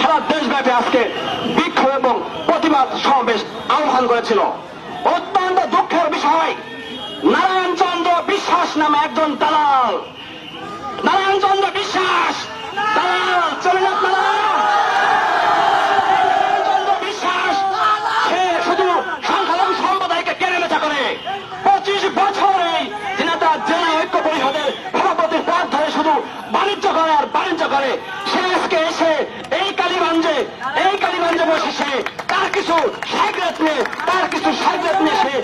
সারা দেশব্যাপী আজকে বিক্ষোভ এবং প্রতিবাদ সমাবেশ আহ্বান করেছিল। অত্যন্ত দুঃখের বিষয়, নারায়ণ চন্দ্র বিশ্বাস নামে একজন দালাল, নারায়ণ চন্দ্র বিশ্বাস দালাল, চলে যাক নারায়ণ চন্দ্র বিশ্বাস, সে শুধু সংখ্যালঘু সম্প্রদায়কে কেনাবেচা করে। 25 বছরে জেলা ঐক্য পরিষদের সভাপতির পদ ধরে শুধু বাণিজ্য করে আর বাণিজ্য করে। সে আজকে এসে এই কালীগঞ্জে বসে সে তার কিছু সাইকেল নিয়ে সে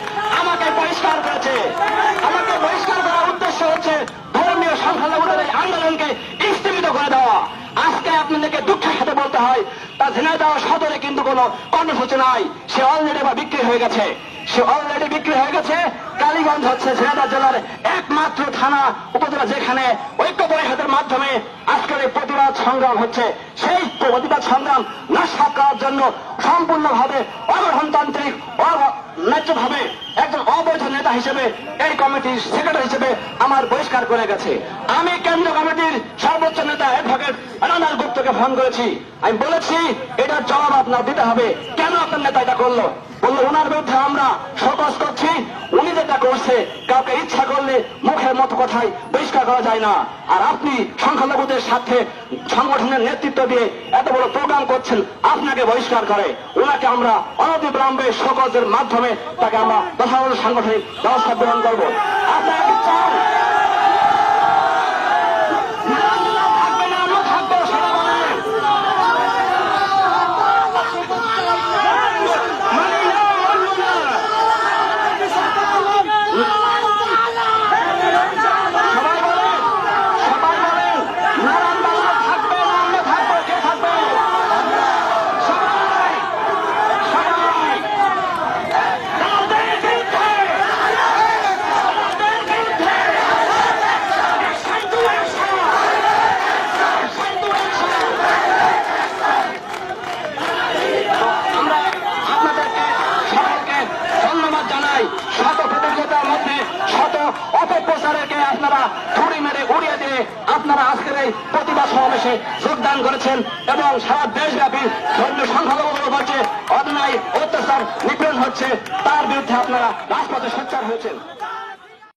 আমাকে বহিষ্কার করেছে। আমাকে বহিষ্কার করার উদ্দেশ্য হচ্ছে ধর্মীয় সংখ্যালঘুদের এই আন্দোলনকে স্থগিত করে দেওয়া। আজকে আপনাদেরকে দুঃখের সাথে বলতে হয়, তার ঝিনাইদহ সদরে কিন্তু কোন কর্মসূচি নাই। সে অলরেডি বিক্রি হয়ে গেছে। কালীগঞ্জ হচ্ছে ঝিনাইদহ জেলার একমাত্র থানা উপজেলা যেখানে ঐক্য পরিষদের মাধ্যমে আজকের এই প্রতিবাদ সংগ্রাম হচ্ছে। সেই প্রতিবাদ সংগ্রাম নস্যাৎ করার জন্য সম্পূর্ণভাবে অগঠনতান্ত্রিক ন্যায্যভাবে একজন অবৈধ নেতা হিসেবে এই কমিটির সেক্রেটারি হিসেবে আমার বহিষ্কার করে গেছে। আমি কেন্দ্রীয় কমিটির সর্বোচ্চ নেতা অ্যাডভোকেট রানাল গুপ্তকে ফোন করেছি। আমি বলেছি এটার জবাব আপনার দিতে হবে, কেন আপনার নেতা এটা করলো। বললো ওনার বিরুদ্ধে আমরা শোকজ করছি, উনি যেটা করছে কাউকে ইচ্ছা করলে মুখের মতো কথাই বহিষ্কার করা যায় না। আর আপনি সংখ্যালঘুদের সাথে সংগঠনের নেতৃত্ব দিয়ে এত বড় প্রোগ্রাম করছেন, আপনাকে বহিষ্কার করে। ওনাকে আমরা অনতিবিলম্বে শোকজের মাধ্যমে তাকে আমরা যথাযথ সাংগঠনিক ব্যবস্থা গ্রহণ করবো। আপনারা কি চান থাকবে না আমরা থাকবো? সেটা বলেন। আপনারা ছুরি মেরে উড়িয়ে দিয়ে আপনারা আজকের এই প্রতিবাদ সমাবেশে যোগদান করেছেন এবং সারা দেশব্যাপী ধর্মীয় সংখ্যালঘুদের উপর অন্যায় অত্যাচার নিপীড়ন হচ্ছে তার বিরুদ্ধে আপনারা রাজপথে সোচ্চার হয়েছেন।